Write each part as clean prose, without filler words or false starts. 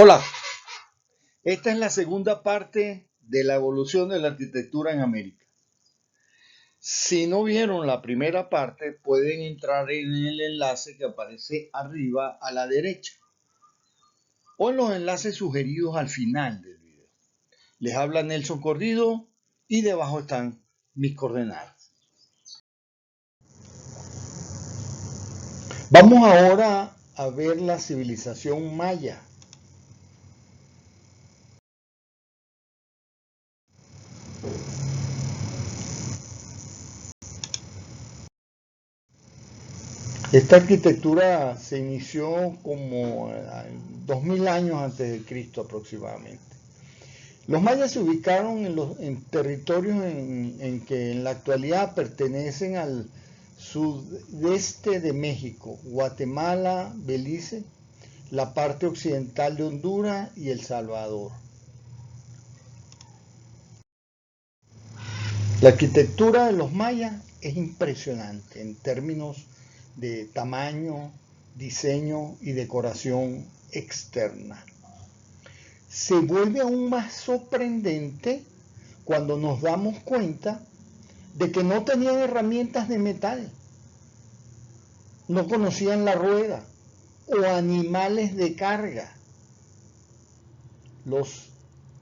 Hola, esta es la segunda parte de la evolución de la arquitectura en América. Si no vieron la primera parte, pueden entrar en el enlace que aparece arriba a la derecha o en los enlaces sugeridos al final del video. Les habla Nelson Cordido y debajo están mis coordenadas. Vamos ahora a ver la civilización maya. Esta arquitectura se inició como 2000 años antes de Cristo aproximadamente. Los mayas se ubicaron en territorios en que en la actualidad pertenecen al sudeste de México, Guatemala, Belice, la parte occidental de Honduras y El Salvador. La arquitectura de los mayas es impresionante en términos de tamaño, diseño y decoración externa. Se vuelve aún más sorprendente cuando nos damos cuenta de que no tenían herramientas de metal, no conocían la rueda o animales de carga. Los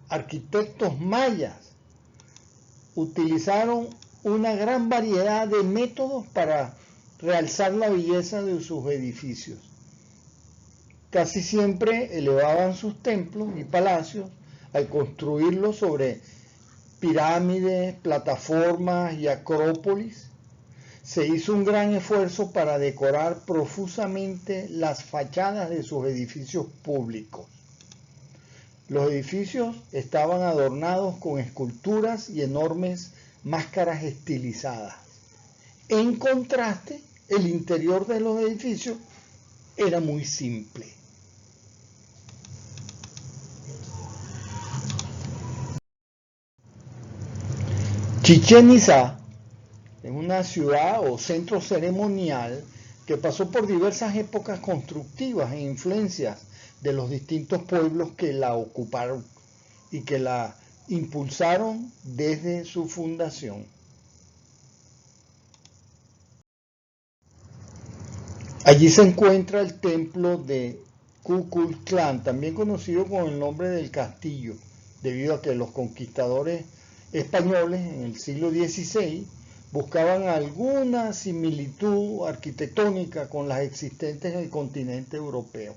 arquitectos mayas utilizaron una gran variedad de métodos para realzar la belleza de sus edificios. Casi siempre elevaban sus templos y palacios al construirlos sobre pirámides, plataformas y acrópolis. Se hizo un gran esfuerzo para decorar profusamente las fachadas de sus edificios públicos. Los edificios estaban adornados con esculturas y enormes máscaras estilizadas. En contraste, el interior de los edificios era muy simple. Chichén Itzá es una ciudad o centro ceremonial que pasó por diversas épocas constructivas e influencias de los distintos pueblos que la ocuparon y que la impulsaron desde su fundación. Allí se encuentra el templo de Kukulcán, también conocido con el nombre del castillo, debido a que los conquistadores españoles en el siglo XVI buscaban alguna similitud arquitectónica con las existentes en el continente europeo.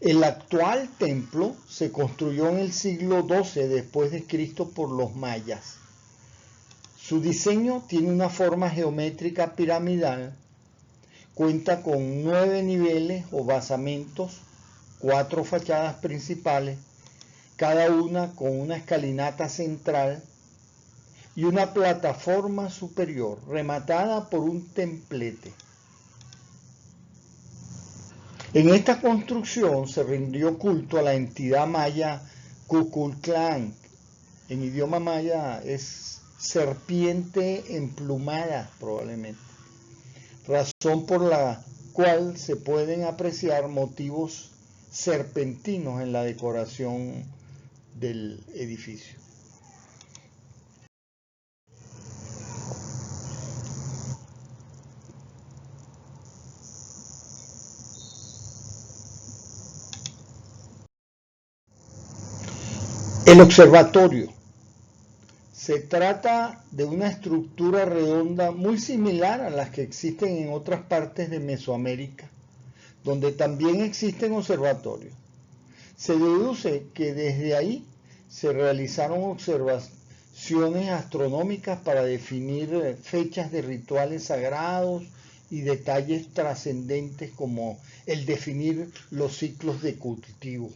El actual templo se construyó en el siglo XII después de Cristo por los mayas. Su diseño tiene una forma geométrica piramidal, cuenta con 9 niveles o basamentos, 4 fachadas principales, cada una con una escalinata central y una plataforma superior rematada por un templete. En esta construcción se rindió culto a la entidad maya Kukulcán. En idioma maya es serpiente emplumada probablemente, razón por la cual se pueden apreciar motivos serpentinos en la decoración del edificio. El observatorio. Se trata de una estructura redonda muy similar a las que existen en otras partes de Mesoamérica, donde también existen observatorios. Se deduce que desde ahí se realizaron observaciones astronómicas para definir fechas de rituales sagrados y detalles trascendentes como el definir los ciclos de cultivo.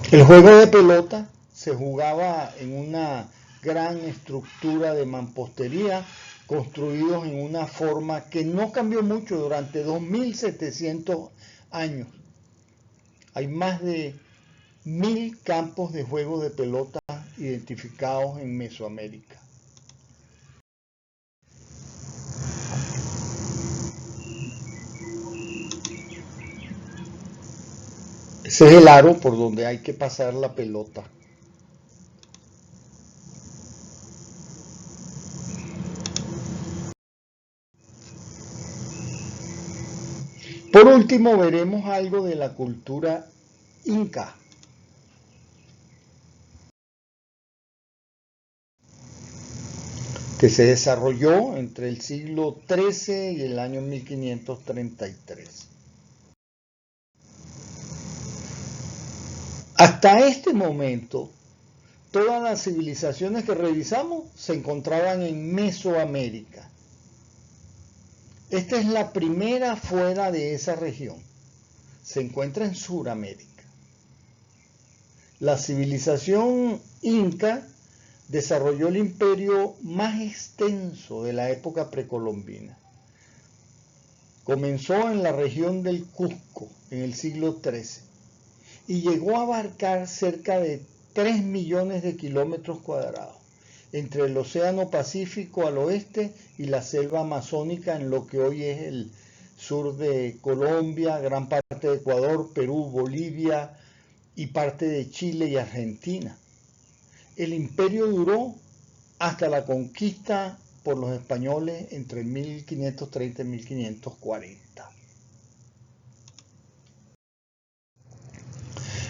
El juego de pelota se jugaba en una gran estructura de mampostería construidos en una forma que no cambió mucho durante 2700 años. Hay más de 1000 campos de juego de pelota identificados en Mesoamérica. Ese es el aro por donde hay que pasar la pelota. Por último, veremos algo de la cultura inca. Que se desarrolló entre el siglo XIII y el año 1533. Hasta este momento, todas las civilizaciones que revisamos se encontraban en Mesoamérica. Esta es la primera fuera de esa región. Se encuentra en Sudamérica. La civilización inca desarrolló el imperio más extenso de la época precolombina. Comenzó en la región del Cusco en el siglo XIII y llegó a abarcar cerca de 3 millones de kilómetros cuadrados entre el Océano Pacífico al oeste y la selva amazónica en lo que hoy es el sur de Colombia, gran parte de Ecuador, Perú, Bolivia y parte de Chile y Argentina. El imperio duró hasta la conquista por los españoles entre 1530 y 1540.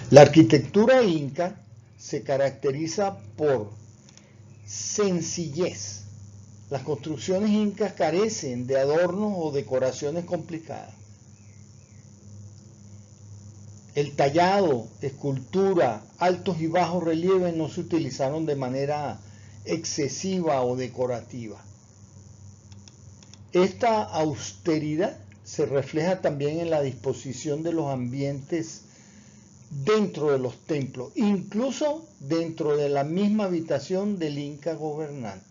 La arquitectura inca se caracteriza por sencillez. Las construcciones incas carecen de adornos o decoraciones complicadas. El tallado, escultura, altos y bajos relieves no se utilizaron de manera excesiva o decorativa. Esta austeridad se refleja también en la disposición de los ambientes dentro de los templos, incluso dentro de la misma habitación del Inca gobernante.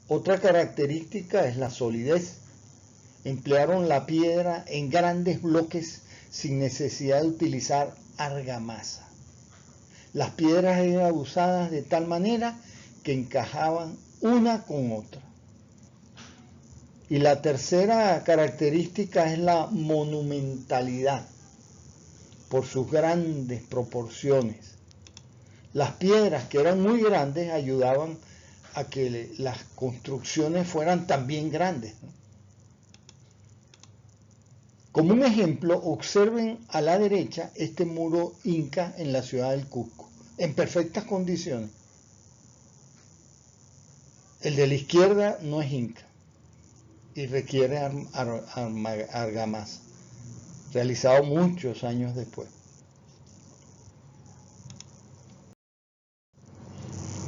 Otra característica es la solidez. Emplearon la piedra en grandes bloques sin necesidad de utilizar argamasa. Las piedras eran usadas de tal manera que encajaban una con otra. Y la tercera característica es la monumentalidad, por sus grandes proporciones. Las piedras, que eran muy grandes, ayudaban a que las construcciones fueran también grandes, ¿no? Como un ejemplo, observen a la derecha este muro inca en la ciudad del Cusco, en perfectas condiciones. El de la izquierda no es inca y requiere argamasa, realizado muchos años después.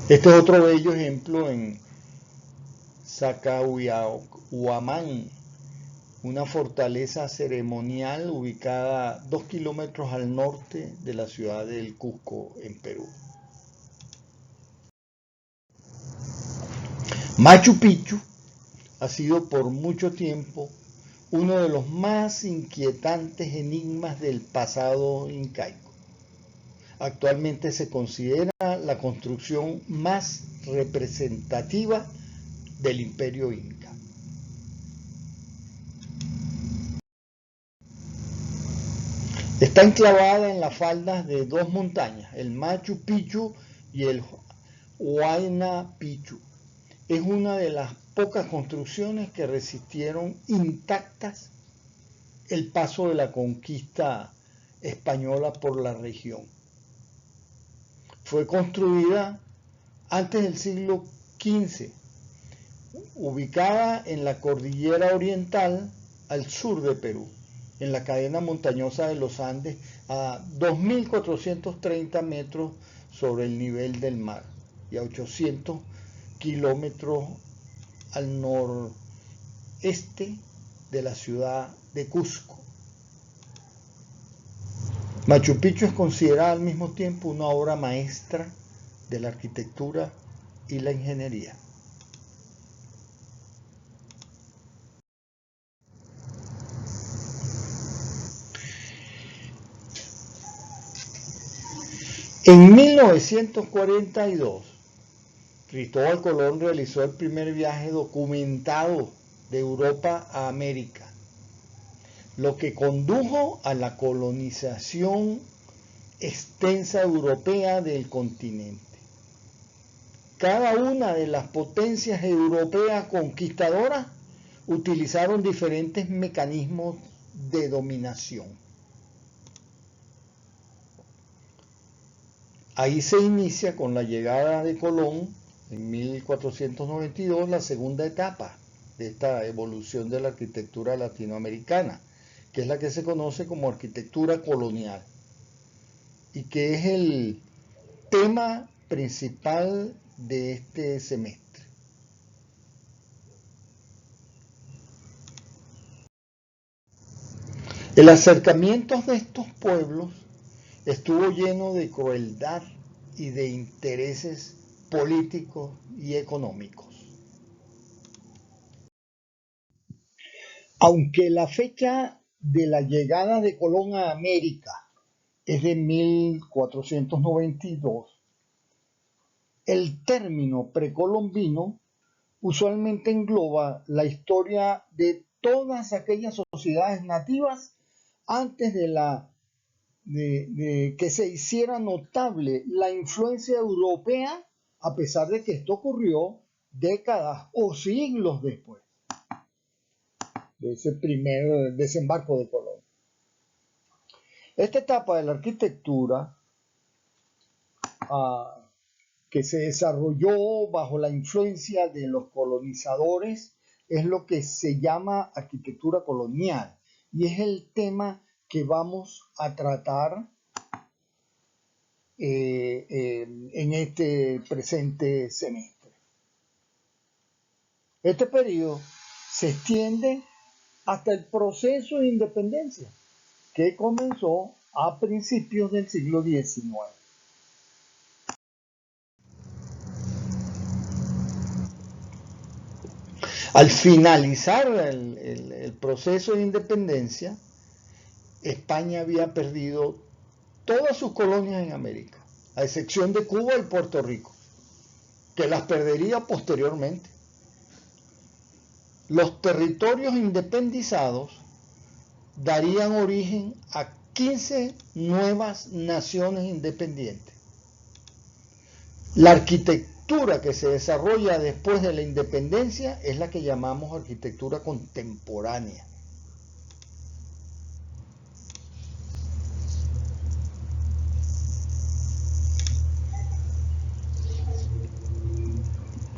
Este es otro bello ejemplo en Sacsayhuamán, una fortaleza ceremonial ubicada a 2 kilómetros al norte de la ciudad del Cusco, en Perú. Machu Picchu ha sido por mucho tiempo uno de los más inquietantes enigmas del pasado incaico. Actualmente se considera la construcción más representativa del imperio inca. Está enclavada en las faldas de dos montañas, el Machu Picchu y el Huayna Picchu. Es una de las pocas construcciones que resistieron intactas el paso de la conquista española por la región. Fue construida antes del siglo XV, ubicada en la cordillera oriental al sur de Perú, en la cadena montañosa de los Andes, a 2.430 metros sobre el nivel del mar y a 800 kilómetros al noreste de la ciudad de Cusco. Machu Picchu es considerada al mismo tiempo una obra maestra de la arquitectura y la ingeniería. En 1942, Cristóbal Colón realizó el primer viaje documentado de Europa a América. lo que condujo a la colonización extensa europea del continente. Cada una de las potencias europeas conquistadoras utilizaron diferentes mecanismos de dominación. Ahí se inicia con la llegada de Colón en 1492, la segunda etapa de esta evolución de la arquitectura latinoamericana, que es la que se conoce como arquitectura colonial y que es el tema principal de este semestre. El acercamiento de estos pueblos estuvo lleno de crueldad y de intereses políticos y económicos. Aunque la fecha de la llegada de Colón a América es de 1492, el término precolombino usualmente engloba la historia de todas aquellas sociedades nativas antes de que se hiciera notable la influencia europea, a pesar de que esto ocurrió décadas o siglos después de ese primer desembarco de Colón. Esta etapa de la arquitectura que se desarrolló bajo la influencia de los colonizadores es lo que se llama arquitectura colonial y es el tema que vamos a tratar en este presente semestre. Este periodo se extiende hasta el proceso de independencia que comenzó a principios del siglo XIX. Al finalizar el proceso de independencia, España había perdido todas sus colonias en América, a excepción de Cuba y Puerto Rico, que las perdería posteriormente. Los territorios independizados darían origen a 15 nuevas naciones independientes. La arquitectura que se desarrolla después de la independencia es la que llamamos arquitectura contemporánea.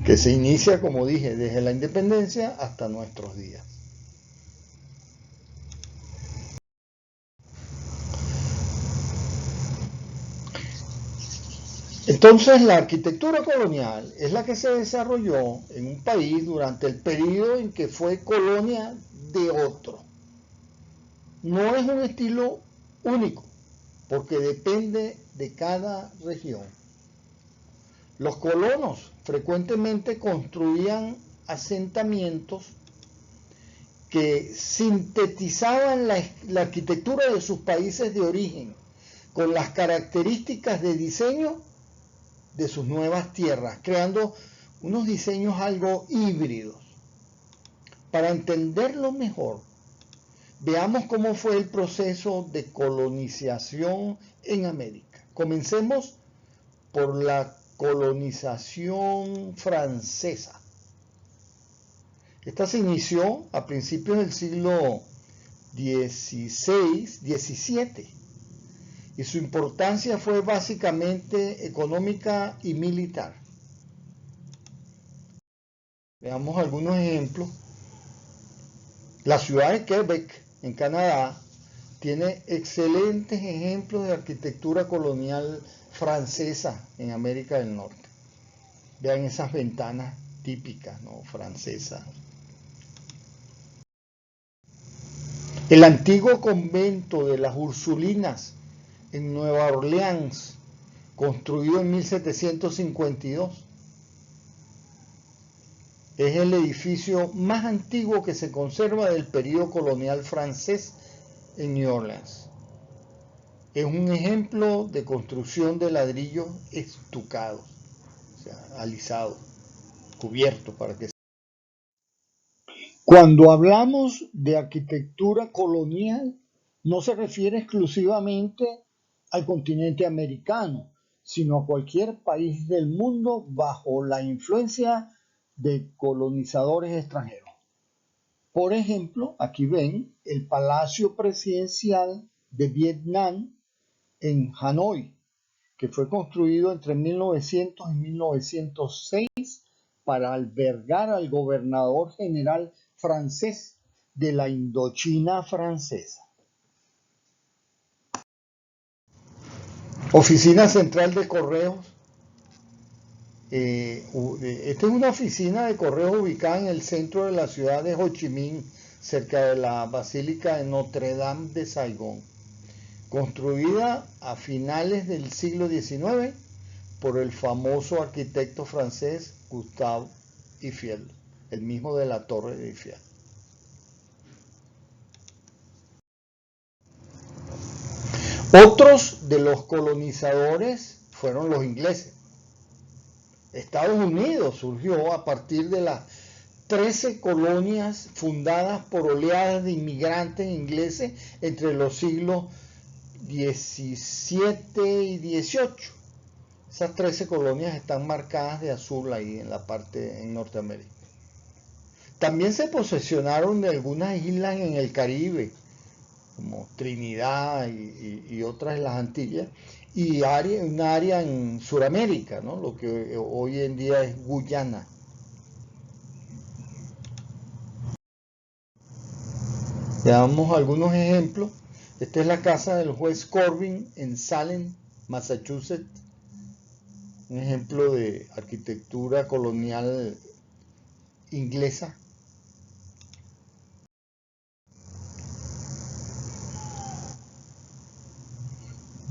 Que se inicia, como dije, desde la independencia hasta nuestros días. Entonces, la arquitectura colonial es la que se desarrolló en un país durante el periodo en que fue colonia de otro. No es un estilo único, porque depende de cada región. Los colonos frecuentemente construían asentamientos que sintetizaban la arquitectura de sus países de origen con las características de diseño de sus nuevas tierras, creando unos diseños algo híbridos. Para entenderlo mejor, veamos cómo fue el proceso de colonización en América. Comencemos por la colonización francesa. Esta se inició a principios del siglo XVII y su importancia fue básicamente económica y militar. Veamos algunos ejemplos. La ciudad de Quebec, en Canadá, tiene excelentes ejemplos de arquitectura colonial francesa en América del Norte. Vean esas ventanas típicas, ¿no?, francesas. El antiguo convento de las Ursulinas en Nueva Orleans, construido en 1752, es el edificio más antiguo que se conserva del periodo colonial francés en New Orleans. Es un ejemplo de construcción de ladrillos estucados, o sea, alisados, cubiertos para que Cuando hablamos de arquitectura colonial, no se refiere exclusivamente al continente americano, sino a cualquier país del mundo bajo la influencia de colonizadores extranjeros. Por ejemplo, aquí ven el Palacio Presidencial de Vietnam en Hanoi, que fue construido entre 1900 y 1906 para albergar al gobernador general francés de la Indochina francesa. Oficina Central de Correos. Esta es una oficina de correos ubicada en el centro de la ciudad de Ho Chi Minh, cerca de la Basílica de Notre Dame de Saigón, construida a finales del siglo XIX por el famoso arquitecto francés Gustave Eiffel, el mismo de la Torre de Eiffel. Otros de los colonizadores fueron los ingleses. Estados Unidos surgió a partir de las 13 colonias fundadas por oleadas de inmigrantes ingleses entre los siglos XVII y XVIII. Esas 13 colonias están marcadas de azul ahí en la parte en Norteamérica. También se posesionaron de algunas islas en el Caribe, como Trinidad y otras en las Antillas, y una área en Sudamérica, ¿no? Lo que hoy en día es Guyana. Veamos algunos ejemplos. Esta es la casa del juez Corbin en Salem, Massachusetts. Un ejemplo de arquitectura colonial inglesa.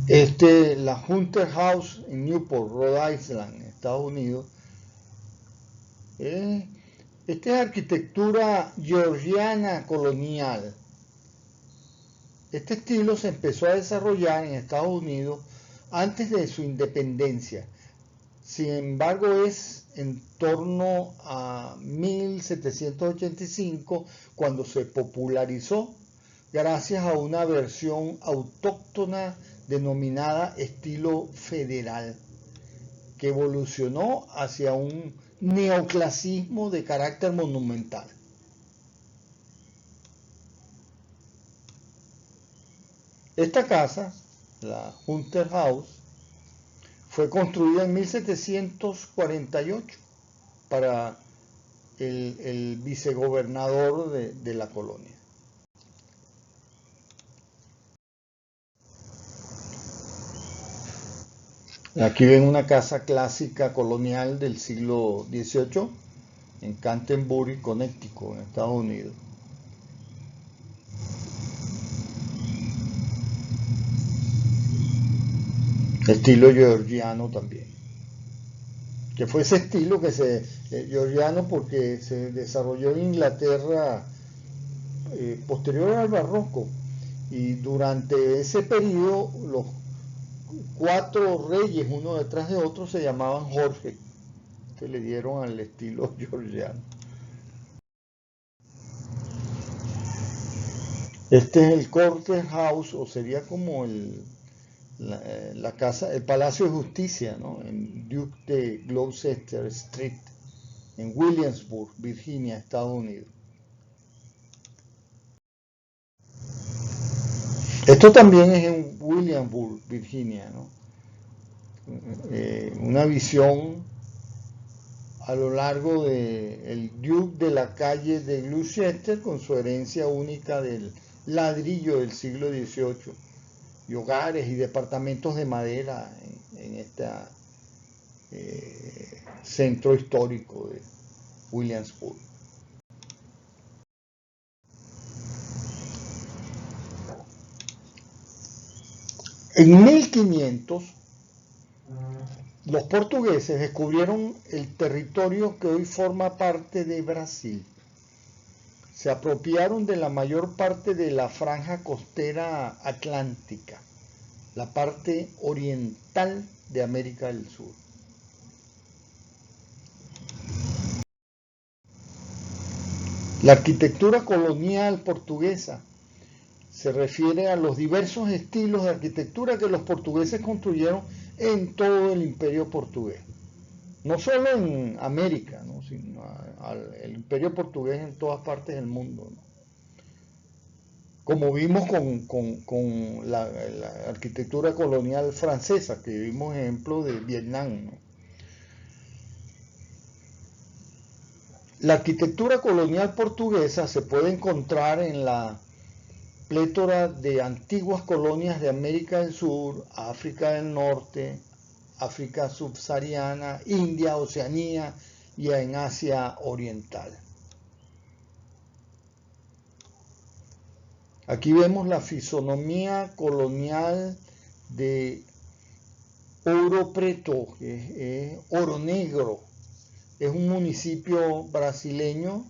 La Hunter House en Newport, Rhode Island, Estados Unidos. Esta es arquitectura georgiana colonial. Este estilo se empezó a desarrollar en Estados Unidos antes de su independencia. Sin embargo, es en torno a 1785 cuando se popularizó gracias a una versión autóctona denominada estilo federal, que evolucionó hacia un neoclasismo de carácter monumental. Esta casa, la Hunter House, fue construida en 1748 para el vicegobernador de la colonia. Aquí ven una casa clásica colonial del siglo XVIII en Canterbury, Connecticut, en Estados Unidos. Estilo georgiano también. Que fue ese estilo georgiano porque se desarrolló en Inglaterra posterior al barroco, y durante ese periodo los 4 reyes uno detrás de otro se llamaban Jorge, que le dieron al estilo georgiano. Este es el Court House, o sería como la casa, el Palacio de Justicia, ¿no? En Duke de Gloucester Street, en Williamsburg, Virginia, Estados Unidos. Esto también es en Williamsburg, Virginia, ¿no? Una visión a lo largo del Duke de la calle de Gloucester con su herencia única del ladrillo del siglo XVIII y hogares y departamentos de madera en este centro histórico de Williamsburg. En 1500, los portugueses descubrieron el territorio que hoy forma parte de Brasil. Se apropiaron de la mayor parte de la franja costera atlántica, la parte oriental de América del Sur. La arquitectura colonial portuguesa se refiere a los diversos estilos de arquitectura que los portugueses construyeron en todo el imperio portugués. No solo en América, ¿no?, sino el imperio portugués en todas partes del mundo, ¿no? Como vimos con la arquitectura colonial francesa, que vimos ejemplo de Vietnam, ¿no? La arquitectura colonial portuguesa se puede encontrar en la plétora de antiguas colonias de América del Sur, África del Norte, África subsahariana, India, Oceanía y en Asia Oriental. Aquí vemos la fisonomía colonial de Ouro Preto, que es Oro Negro. Es un municipio brasileño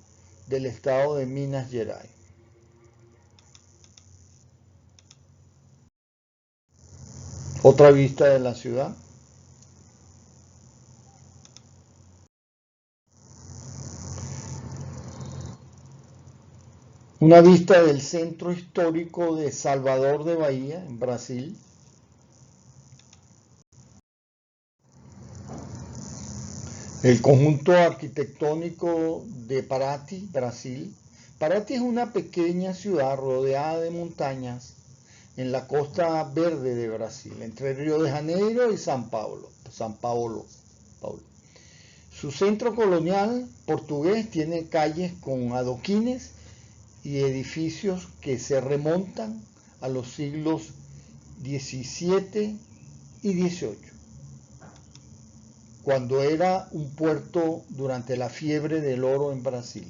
del estado de Minas Gerais. Otra vista de la ciudad. Una vista del centro histórico de Salvador de Bahía, en Brasil. El conjunto arquitectónico de Paraty, Brasil. Paraty es una pequeña ciudad rodeada de montañas en la costa verde de Brasil, entre Río de Janeiro y São Paulo. Su centro colonial portugués tiene calles con adoquines y edificios que se remontan a los siglos XVII y XVIII, cuando era un puerto durante la fiebre del oro en Brasil.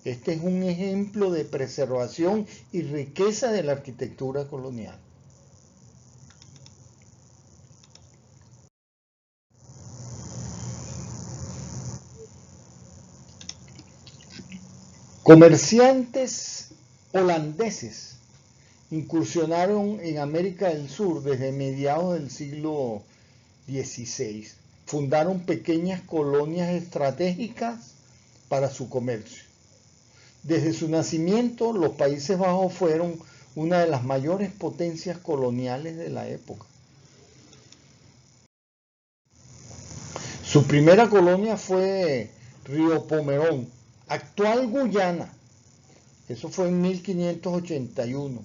Este es un ejemplo de preservación y riqueza de la arquitectura colonial. Comerciantes holandeses incursionaron en América del Sur desde mediados del siglo XVI. Fundaron pequeñas colonias estratégicas para su comercio. Desde su nacimiento, los Países Bajos fueron una de las mayores potencias coloniales de la época. Su primera colonia fue Río Pomerón, actual Guyana. Eso fue en 1581.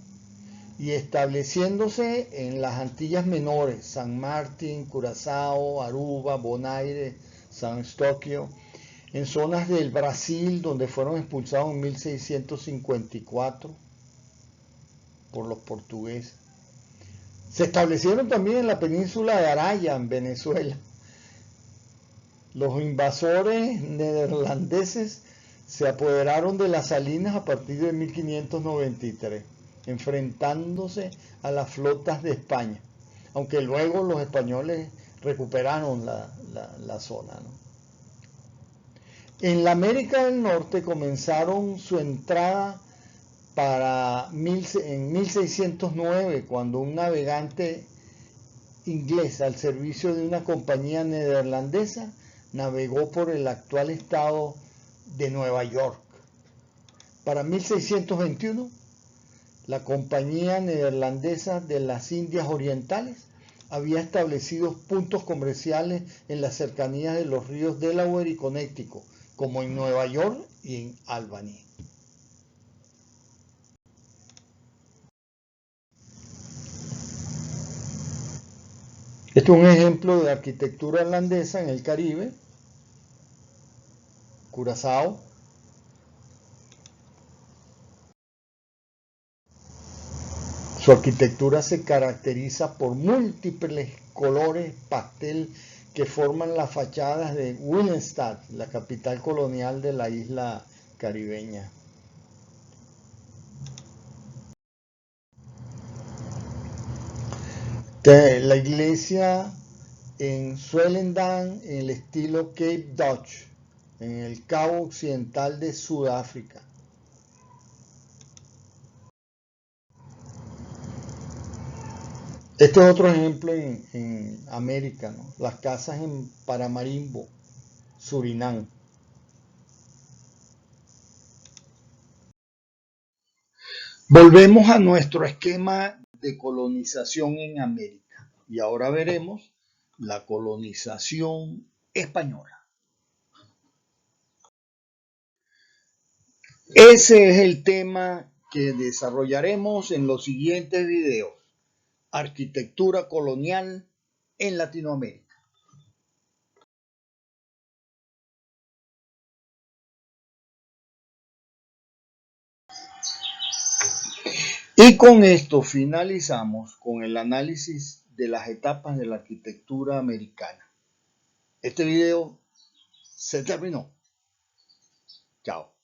Y estableciéndose en las Antillas Menores, San Martín, Curazao, Aruba, Bonaire, San Eustóquio, en zonas del Brasil donde fueron expulsados en 1654 por los portugueses. Se establecieron también en la península de Araya, en Venezuela. Los invasores neerlandeses se apoderaron de las salinas a partir de 1593, enfrentándose a las flotas de España, aunque luego los españoles recuperaron la zona, ¿no? En la América del Norte comenzaron su entrada en 1609, cuando un navegante inglés al servicio de una compañía neerlandesa navegó por el actual estado de Nueva York. Para 1621, la Compañía Neerlandesa de las Indias Orientales había establecido puntos comerciales en las cercanías de los ríos Delaware y Connecticut, como en Nueva York y en Albany. Este es un ejemplo de arquitectura irlandesa en el Caribe, Curazao. Su arquitectura se caracteriza por múltiples colores pastel que forman las fachadas de Willemstad, la capital colonial de la isla caribeña. La iglesia en Swellendam, en el estilo Cape Dutch, en el Cabo Occidental de Sudáfrica. Este es otro ejemplo en América, ¿no? Las casas en Paramaribo, Surinam. Volvemos a nuestro esquema de colonización en América y ahora veremos la colonización española. Ese es el tema que desarrollaremos en los siguientes videos: arquitectura colonial en Latinoamérica. Y con esto finalizamos con el análisis de las etapas de la arquitectura americana. Este video se terminó. Chao.